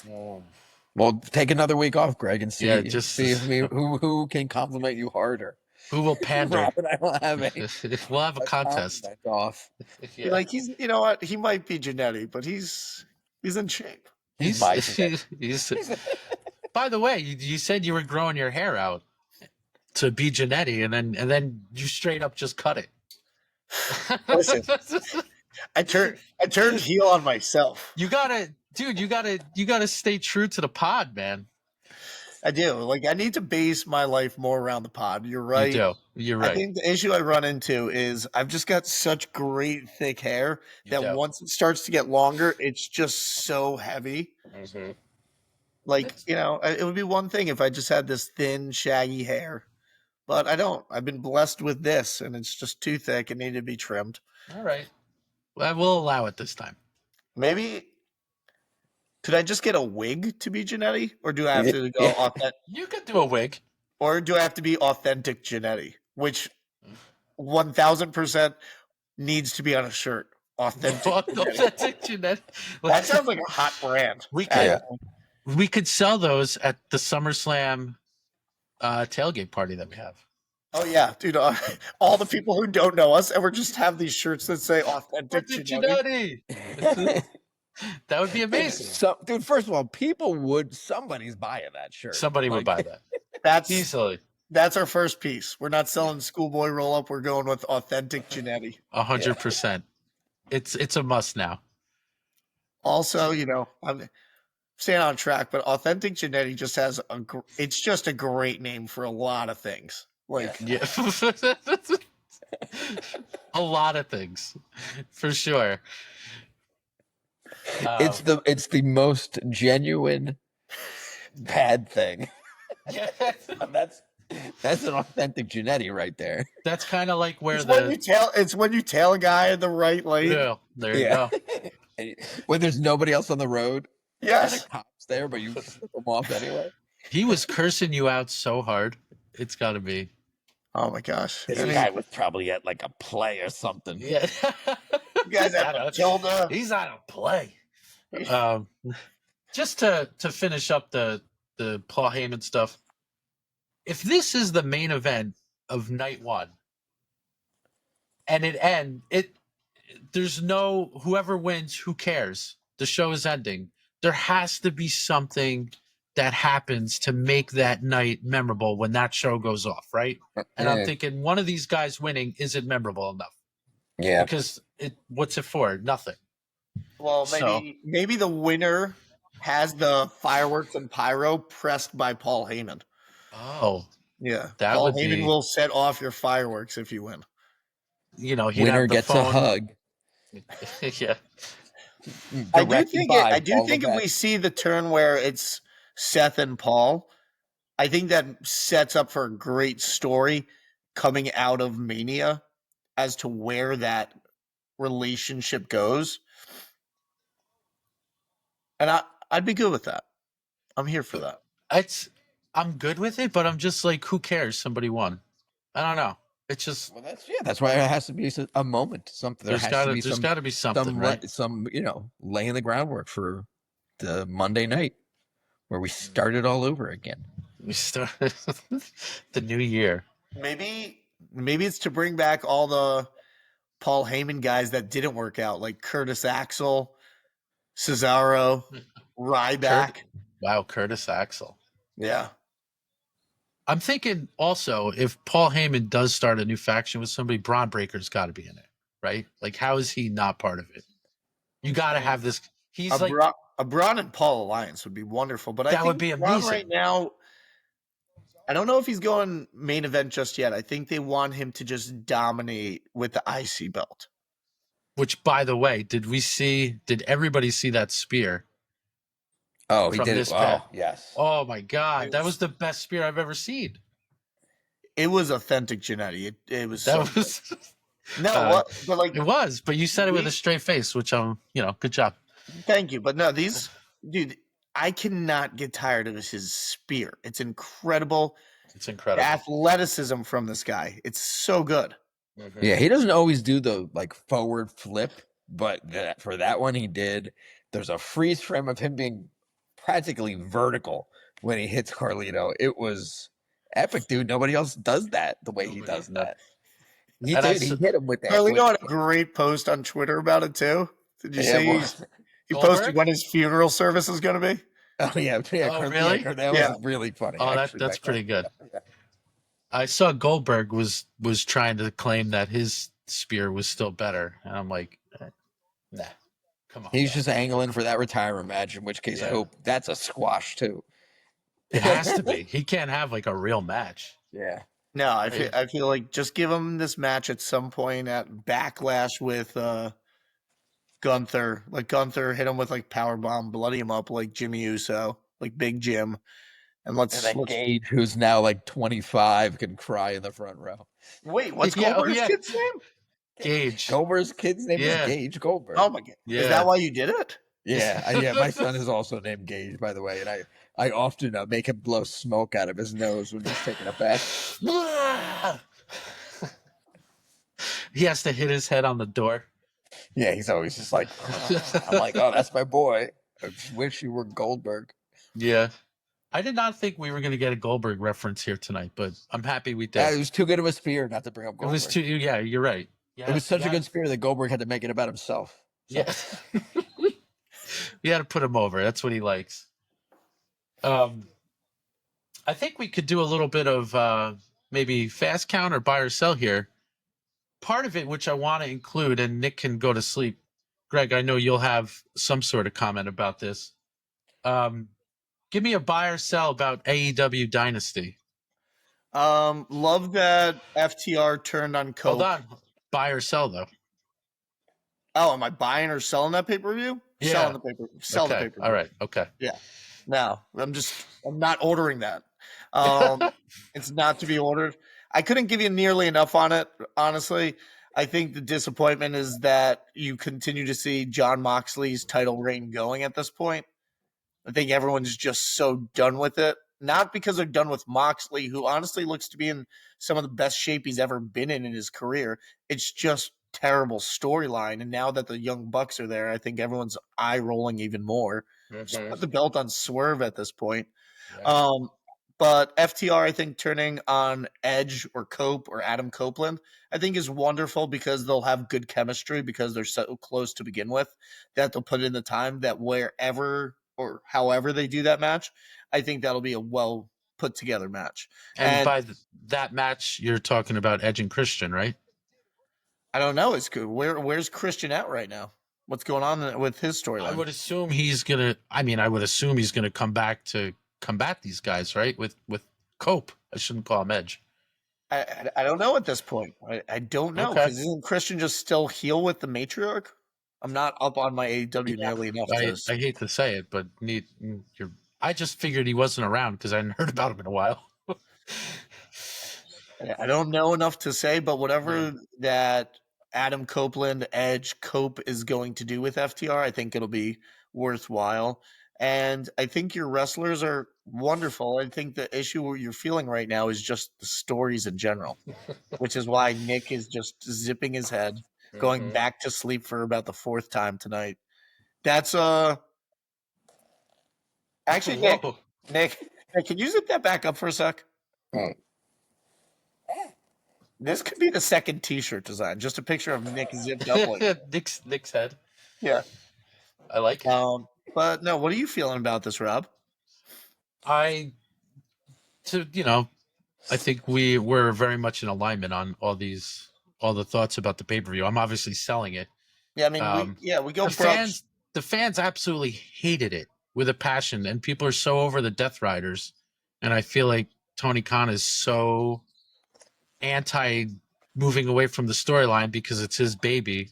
Well, take another week off, Greg, and see who can compliment you harder. Who will pander? Rob and I will have we'll have a contest. Off. Yeah. Like you know what? He might be Jannetty, but he's in shape. He's By the way, you said you were growing your hair out to be Jannetty, and then you straight up just cut it. Listen, I turned heel on myself. You gotta stay true to the pod, man. I do. Like, I need to base my life more around the pod. You're right. You do. You're right. I think the issue I run into is I've just got such great thick hair that once it starts to get longer, it's just so heavy. Mm-hmm. Like, it would be one thing if I just had this thin, shaggy hair. But I don't. I've been blessed with this, and it's just too thick. It needed to be trimmed. All right. Well, I will allow it this time. Maybe. Could I just get a wig to be Jannetty? Or do I have to go authentic? You could do a wig. Or do I have to be authentic Jannetty? Which 1,000% needs to be on a shirt. Authentic Jannetty. That sounds like a hot brand. We could sell those at the SummerSlam tailgate party that we have. Oh yeah, dude! All the people who don't know us, and we just have these shirts that say "Authentic Jannetty." That would be amazing. So, dude, first of all, somebody's buying that shirt. Somebody would buy that. That's easily. That's our first piece. We're not selling schoolboy roll up. We're going with authentic Jannetty. 100%. It's a must now. Also, I'm staying on track, but authentic Jannetty just has it's just a great name for a lot of things. Like, yeah. A lot of things, for sure. It's the most genuine bad thing. Yeah. That's an authentic Jannetty right there. That's kind of like where it's when you tail a guy in the right lane. Yeah, there you go. When there's nobody else on the road. Yes. The cops there, but you slip them off anyway. He was cursing you out so hard. It's got to be. Oh my gosh. This guy was probably at like a play or something. Yeah. You guys have Matilda. He's on a play. Just to finish up the Paul Heyman stuff. If this is the main event of night one, and there's no whoever wins, who cares? The show is ending. There has to be something that happens to make that night memorable when that show goes off, right? And I'm thinking one of these guys winning isn't memorable enough. Yeah. Because what's it for? Nothing. Well, maybe the winner has the fireworks and pyro pressed by Paul Heyman. Oh. Yeah. That Paul would Heyman will set off your fireworks if you win. Winner gets a hug. Yeah. I do think if we see the turn where it's Seth and Paul, I think that sets up for a great story coming out of Mania as to where that relationship goes. And I'd be good with that. I'm here for that. I'm good with it, but I'm just like, who cares? Somebody won. I don't know. It's just Well, that's why it has to be a moment. Something there there's has to be got to be something, right? some laying the groundwork for the Monday night where we start it all over again. We started the new year. Maybe it's to bring back all the Paul Heyman guys that didn't work out, like Curtis Axel, Cesaro, Ryback. Wow, Curtis Axel. Yeah. I'm thinking also if Paul Heyman does start a new faction with somebody, Braun Breaker's got to be in it, right? Like, how is he not part of it? You got to have this. He's a Braun and Paul alliance would be wonderful, but I think would be Braun amazing right now. I don't know if he's going main event just yet. I think they want him to just dominate with the IC belt. Which, by the way, did everybody see that spear? Oh, he did. Yes. Oh my God, that was the best spear I've ever seen. It was authentic, Jannetty. It was. That was but like it was. But you said it with a straight face, which good job. Thank you, but no, dude, I cannot get tired of his spear. It's incredible. It's incredible. The athleticism from this guy. It's so good. Mm-hmm. Yeah, he doesn't always do the forward flip, but for that one he did. There's a freeze frame of him being practically vertical when he hits Carlito. It was epic, dude. Nobody else does that the way he does that. He hit him with that. Carlito had a great post on Twitter about it too. Did you see? He posted when his funeral service is going to be. Oh yeah, really? That was really funny. Oh, that's pretty good. Yeah. I saw Goldberg was trying to claim that his spear was still better, and I'm like, nah, come on. He's just angling for that retirement match. In which case, I hope that's a squash too. It has to be. He can't have a real match. Yeah. No, I feel like just give him this match at some point at Backlash with Gunther. Like Gunther hit him with powerbomb, bloody him up like Jimmy Uso, like Big Jim. And let's Gage, who's now 25, can cry in the front row. Wait, what's Goldberg's kid's name? Gage. Goldberg's kid's name is Gage Goldberg. Oh my God. Yeah. Is that why you did it? Yeah. My son is also named Gage, by the way, and I often make him blow smoke out of his nose when he's taking a bath. He has to hit his head on the door. Yeah, he's always just I'm like, oh, that's my boy. I just wish you were Goldberg. Yeah. I did not think we were going to get a Goldberg reference here tonight, but I'm happy we did. Yeah, it was too good of a spear not to bring up Goldberg. It was too, you're right. It was such a good spear that Goldberg had to make it about himself. So. Yeah. You had to put him over. That's what he likes. I think we could do a little bit of maybe fast count or buy or sell here. Part of it, which I want to include, and Nick can go to sleep. Greg, I know you'll have some sort of comment about this. Give me a buy or sell about AEW Dynasty. Love that FTR turned on Coke. Hold on. Buy or sell, though. Oh, am I buying or selling that pay-per-view? Yeah. Selling the pay-per-view. Sell the pay-per-view. All right. Okay. Yeah. No, I'm not ordering that. It's not to be ordered. I couldn't give you nearly enough on it, honestly. I think the disappointment is that you continue to see Jon Moxley's title reign going at this point. I think everyone's just so done with it. Not because they're done with Moxley, who honestly looks to be in some of the best shape he's ever been in his career. It's just terrible storyline. And now that the Young Bucks are there, I think everyone's eye rolling even more. Just put the belt on Swerve at this point. Yeah. But FTR, I think, turning on Edge or Cope or Adam Copeland, I think is wonderful because they'll have good chemistry because they're so close to begin with that they'll put in the time that wherever or however they do that match, I think that'll be a well put together match. And by that match, you're talking about Edge and Christian, right? I don't know. It's good. Where's Christian at right now? What's going on with his storyline? I would assume he's gonna come back to combat these guys, right? With Cope. I shouldn't call him Edge. I don't know at this point. I don't know because isn't Christian just still heel with the matriarch? I'm not up on my AEW nearly enough. I hate to say it, but I just figured he wasn't around because I hadn't heard about him in a while. I don't know enough to say, but whatever that Adam Copeland, Edge, Cope is going to do with FTR, I think it'll be worthwhile. And I think your wrestlers are wonderful. I think the issue you're feeling right now is just the stories in general, which is why Nick is just zipping his head, going back to sleep for about the 4th time tonight. That's actually Nick, can you zip that back up for a sec? This could be the second T-shirt design. Just a picture of Nick zipped up like Nick's head. Yeah, I like it. But no, what are you feeling about this, Rob? I think we're very much in alignment on all the thoughts about the pay-per-view. I'm obviously selling it. Yeah, I mean, we go the fans absolutely hated it with a passion, and people are so over the Death Riders, and I feel like Tony Khan is so anti moving away from the storyline because it's his baby,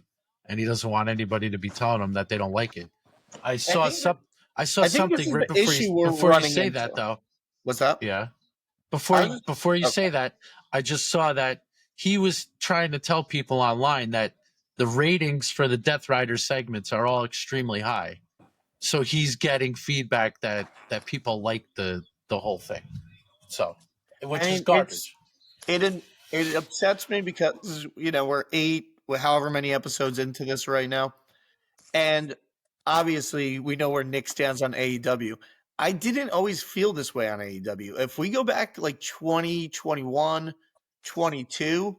and he doesn't want anybody to be telling him that they don't like it. I saw something right before you say that, though. What's that? Yeah. Before you say that, I just saw that he was trying to tell people online that the ratings for the Death Rider segments are all extremely high. So he's getting feedback that people like the whole thing. So, which is garbage. It upsets me because, we're however many episodes into this right now. And obviously we know where Nick stands on AEW. I didn't always feel this way on AEW. If we go back to like 2021, 22,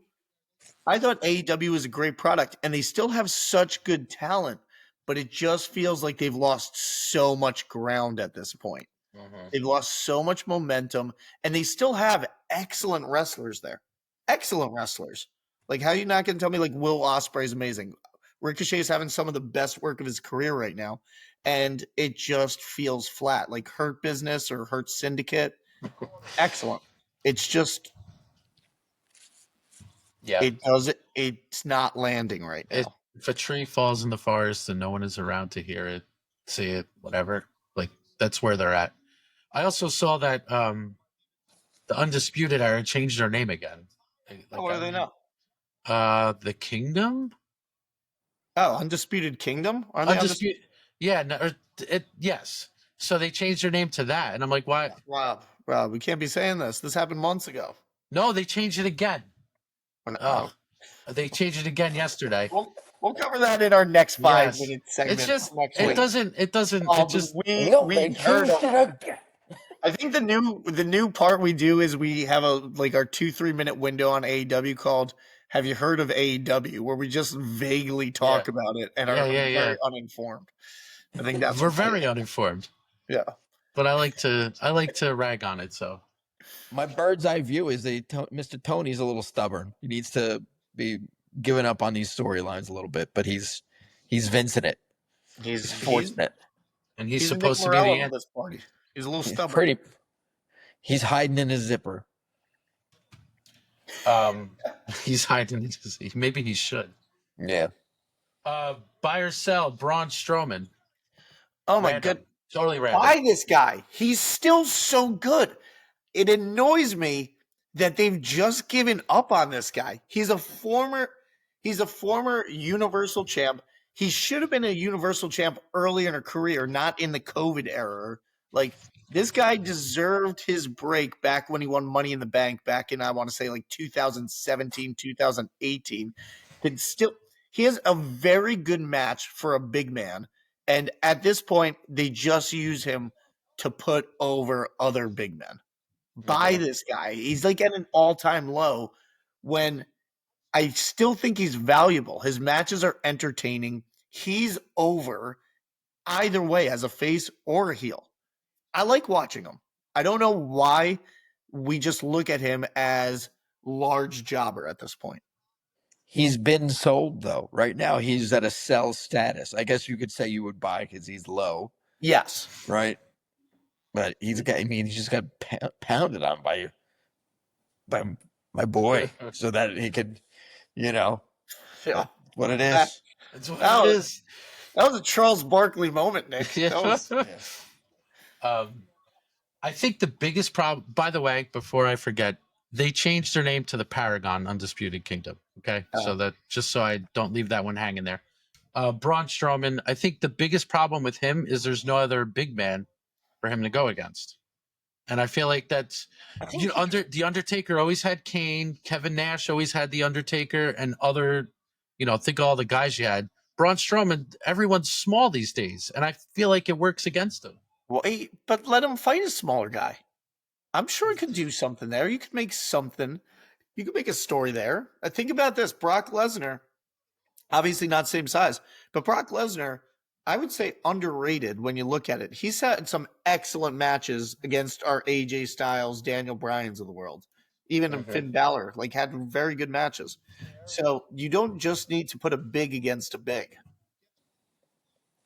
I thought AEW was a great product, and they still have such good talent, but it just feels like they've lost so much ground at this point. They've lost so much momentum, and they still have excellent wrestlers there. Excellent wrestlers. Like, how are you not going to tell me, like, Will Ospreay is amazing? Ricochet is having some of the best work of his career right now, and it just feels flat. Like Hurt Business or Hurt Syndicate. Excellent. It's just... Yeah. It's not landing right now. If a tree falls in the forest and no one is around to hear it, see it, whatever, like, that's where they're at. I also saw that the Undisputed Era changed their name again. What do they know? The Kingdom? Oh, Undisputed Kingdom? Are they Undisputed? Yeah, yes. So they changed their name to that, and I'm like, why? Rob, we can't be saying this. This happened months ago. No, they changed it again. They changed it again yesterday. We'll cover that in our next 5-minute segment. It's just we changed it again. I think the new part we do is we have our 2-3 minute window on AEW called "Have You Heard of AEW?" where we just vaguely talk about it and are very uninformed. I think we're very uninformed. Yeah, but I like to rag on it. So my bird's eye view is Mr. Tony's a little stubborn. He needs to be giving up on these storylines a little bit, but he's vincing it. He's forcing it, and he's supposed to be the this party. He's a little stubborn. He's hiding in his zipper. He's hiding in his. Maybe he should. Yeah. Buy or sell Braun Strowman. Oh my god! Totally random. Buy this guy. He's still so good. It annoys me that they've just given up on this guy. He's a former Universal champ. He should have been a Universal champ early in her career, not in the COVID era. Like, this guy deserved his break back when he won Money in the Bank back in, I want to say, like 2017, 2018. He has a very good match for a big man. And at this point, they just use him to put over other big men. Buy this guy. He's like at an all-time low when I still think he's valuable. His matches are entertaining. He's over either way as a face or a heel. I like watching him. I don't know why we just look at him as large jobber at this point. He's been sold, though. Right now, he's at a sell status. I guess you could say you would buy because he's low. Yes. Right? But he just got pounded on by my boy so that he could, what it is. That's what it is. That was a Charles Barkley moment, Nick. I think the biggest problem, by the way, before I forget, they changed their name to the Paragon Undisputed Kingdom. Okay. So that just so I don't leave that one hanging there. Braun Strowman, I think the biggest problem with him is there's no other big man for him to go against. And I feel like that's the Undertaker always had Kane, Kevin Nash always had the Undertaker, and other, think of all the guys you had. Braun Strowman, everyone's small these days, and I feel like it works against him. Well, but let him fight a smaller guy. I'm sure he could do something there. You could make something. You could make a story there. Think about this: Brock Lesnar, obviously not same size, but Brock Lesnar, I would say underrated when you look at it. He's had some excellent matches against our AJ Styles, Daniel Bryans of the world. Even Finn Balor, had very good matches. So you don't just need to put a big against a big.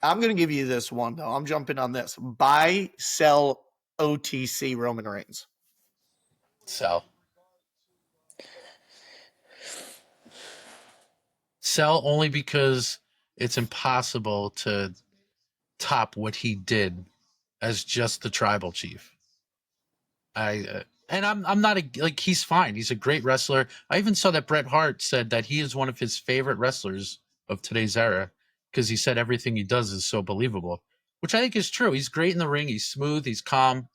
I'm going to give you this one, though. I'm jumping on this. Buy, sell OTC Roman Reigns. Sell. Sell only because it's impossible to top what he did as just the tribal chief. I'm not he's fine. He's a great wrestler. I even saw that Bret Hart said that he is one of his favorite wrestlers of today's era because he said everything he does is so believable, which I think is true. He's great in the ring. He's smooth. He's calm.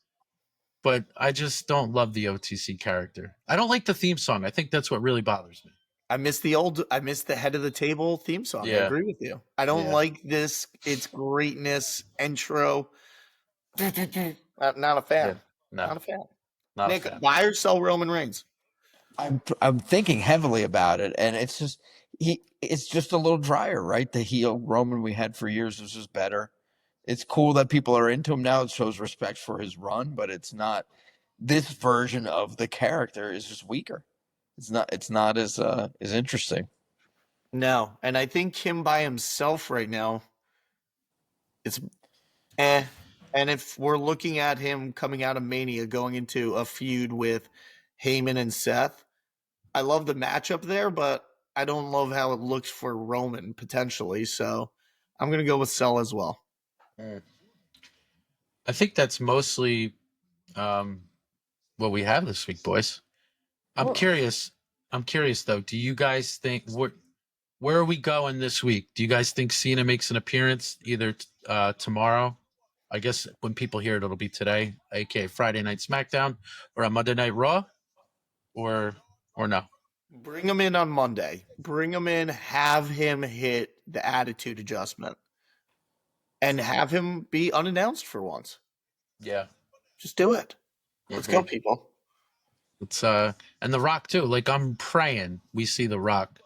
But I just don't love the OTC character. I don't like the theme song. I think that's what really bothers me. I miss the head of the table theme song. Yeah. I agree with you. I don't like this. It's greatness intro. Not a fan. Yeah. No. Not a fan. Nick, buy or sell Roman Reigns? I'm thinking heavily about it, and it's just a little drier, right? The heel Roman we had for years was just better. It's cool that people are into him now. It shows respect for his run, but it's not. This version of the character is just weaker. It's not as interesting. No, and I think him by himself right now, it's And if we're looking at him coming out of Mania, going into a feud with Heyman and Seth, I love the matchup there, but I don't love how it looks for Roman potentially. So I'm going to go with Cell as well. I think that's mostly what we have this week, boys. I'm curious though. Do you guys think where are we going this week? Do you guys think Cena makes an appearance either tomorrow? I guess when people hear it, it'll be today, aka Friday Night SmackDown, or on Monday Night Raw, or no? Bring him in on Monday. Bring him in. Have him hit the Attitude Adjustment, and have him be unannounced for once. Yeah, just do it. Let's go, people. It's and The Rock too. I'm praying we see The Rock.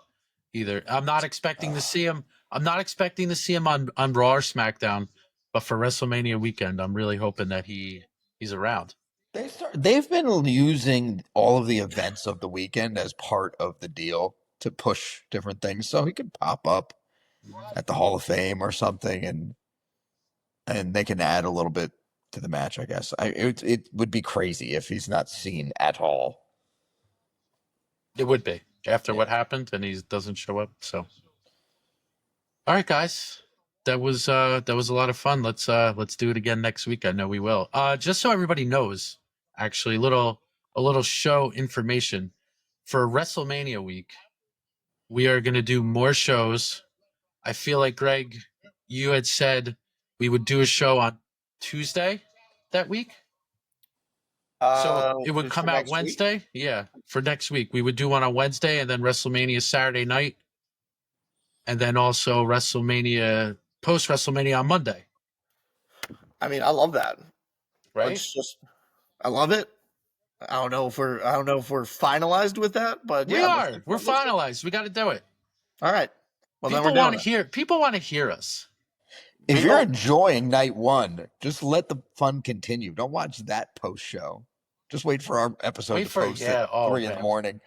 I'm not expecting to see him. I'm not expecting to see him on Raw or SmackDown, but for WrestleMania weekend, I'm really hoping that he's around. They've been using all of the events of the weekend as part of the deal to push different things, so he could pop up at the Hall of Fame or something, and they can add a little bit to the match, I guess. It would be crazy if he's not seen at all. It would be after what happened, and he doesn't show up. So, all right, guys, that was a lot of fun. Let's do it again next week. I know we will. Just so everybody knows, actually, a little show information for WrestleMania week. We are going to do more shows. I feel like, Greg, you had said we would do a show on Tuesday that week. So it would come out Wednesday. Week? Yeah, for next week. We would do one on Wednesday, and then WrestleMania Saturday night. And then also WrestleMania, post-WrestleMania on Monday. I mean, I love that. Right? I love it. I don't know if we're finalized with that, but we are. We're finalized. We got to do it. All right. Well, people want to hear us. If you're enjoying night one, just let the fun continue. Don't watch that post show. Just wait for our episode to post at 3 in the morning.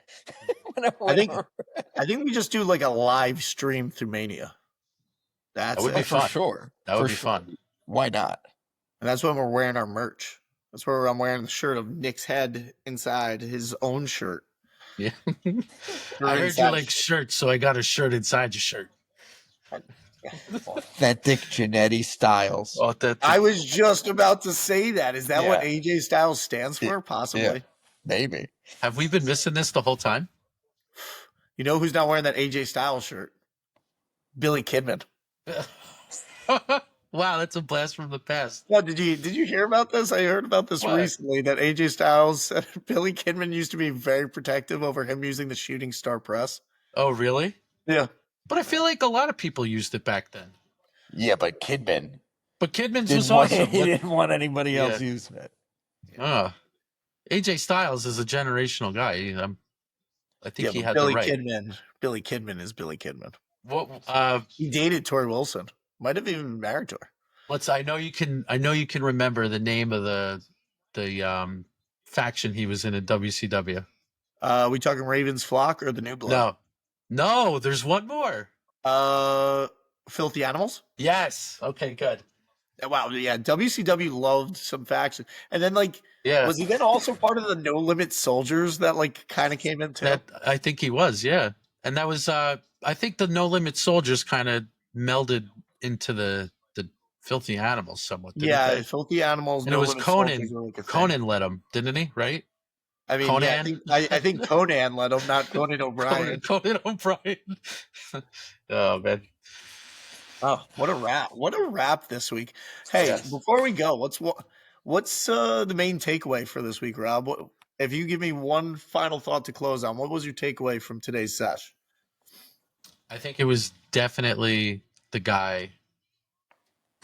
I think we just do a live stream through Mania. That would be fun. For sure. That would be fun. Why not? And that's when we're wearing our merch. That's where I'm wearing the shirt of Nick's head inside his own shirt. Yeah. I heard you like shirts, so I got a shirt inside your shirt. Authentic Jannetty Styles. I was just about to say that. Is that what AJ Styles stands for? Possibly. Yeah, maybe. Have we been missing this the whole time? You know who's not wearing that AJ Styles shirt? Billy Kidman. Wow, that's a blast from the past. Well, did you hear about this? I heard about this What? recently, that AJ Styles and Billy Kidman used to be very protective over him using the shooting star press. Oh, really? Yeah. But I feel like a lot of people used it back then. Yeah, but Kidman. But Kidman's Didn't was want, awesome. he didn't want anybody else Yeah. using it. AJ Styles is a generational guy. I think he had Billy the right. Billy Kidman is Billy Kidman. What? He dated Tori Wilson. Might have even been married to her. I know you can remember the name of the faction he was in at WCW. We talking Ravens Flock or the New Blood? No. There's one more. Filthy Animals. Yes. Okay. Good. Wow. Yeah. WCW loved some faction, and then was he then also part of the No Limit Soldiers that kind of came into? That I think he was. Yeah, and that was I think the No Limit Soldiers kind of melded into the Filthy Animals somewhat. Yeah, Filthy Animals. And it was Conan. Conan led him, didn't he? Right? I mean, Conan? yeah, I think Conan led him, not Conan O'Brien. Conan O'Brien. Oh man. Oh, what a wrap! What a wrap this week. Hey, before we go, what's the main takeaway for this week, Rob? If you give me one final thought to close on, what was your takeaway from today's sesh? I think it was definitely the guy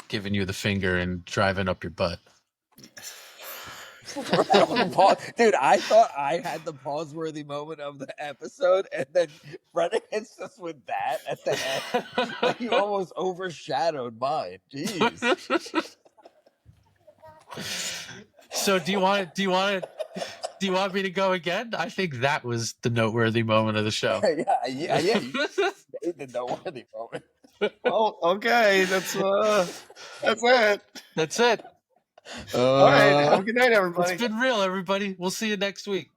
giving you the finger and driving up your butt. Dude, I thought I had the pause-worthy moment of the episode, and then Brennan hits us with that at the end. Like you almost overshadowed mine. Jeez. So do you want me to go again? I think that was the noteworthy moment of the show. Yeah. You made the noteworthy moment. Well, okay, that's it. That's it. All right, have a good night, everybody. It's been real, everybody. We'll see you next week.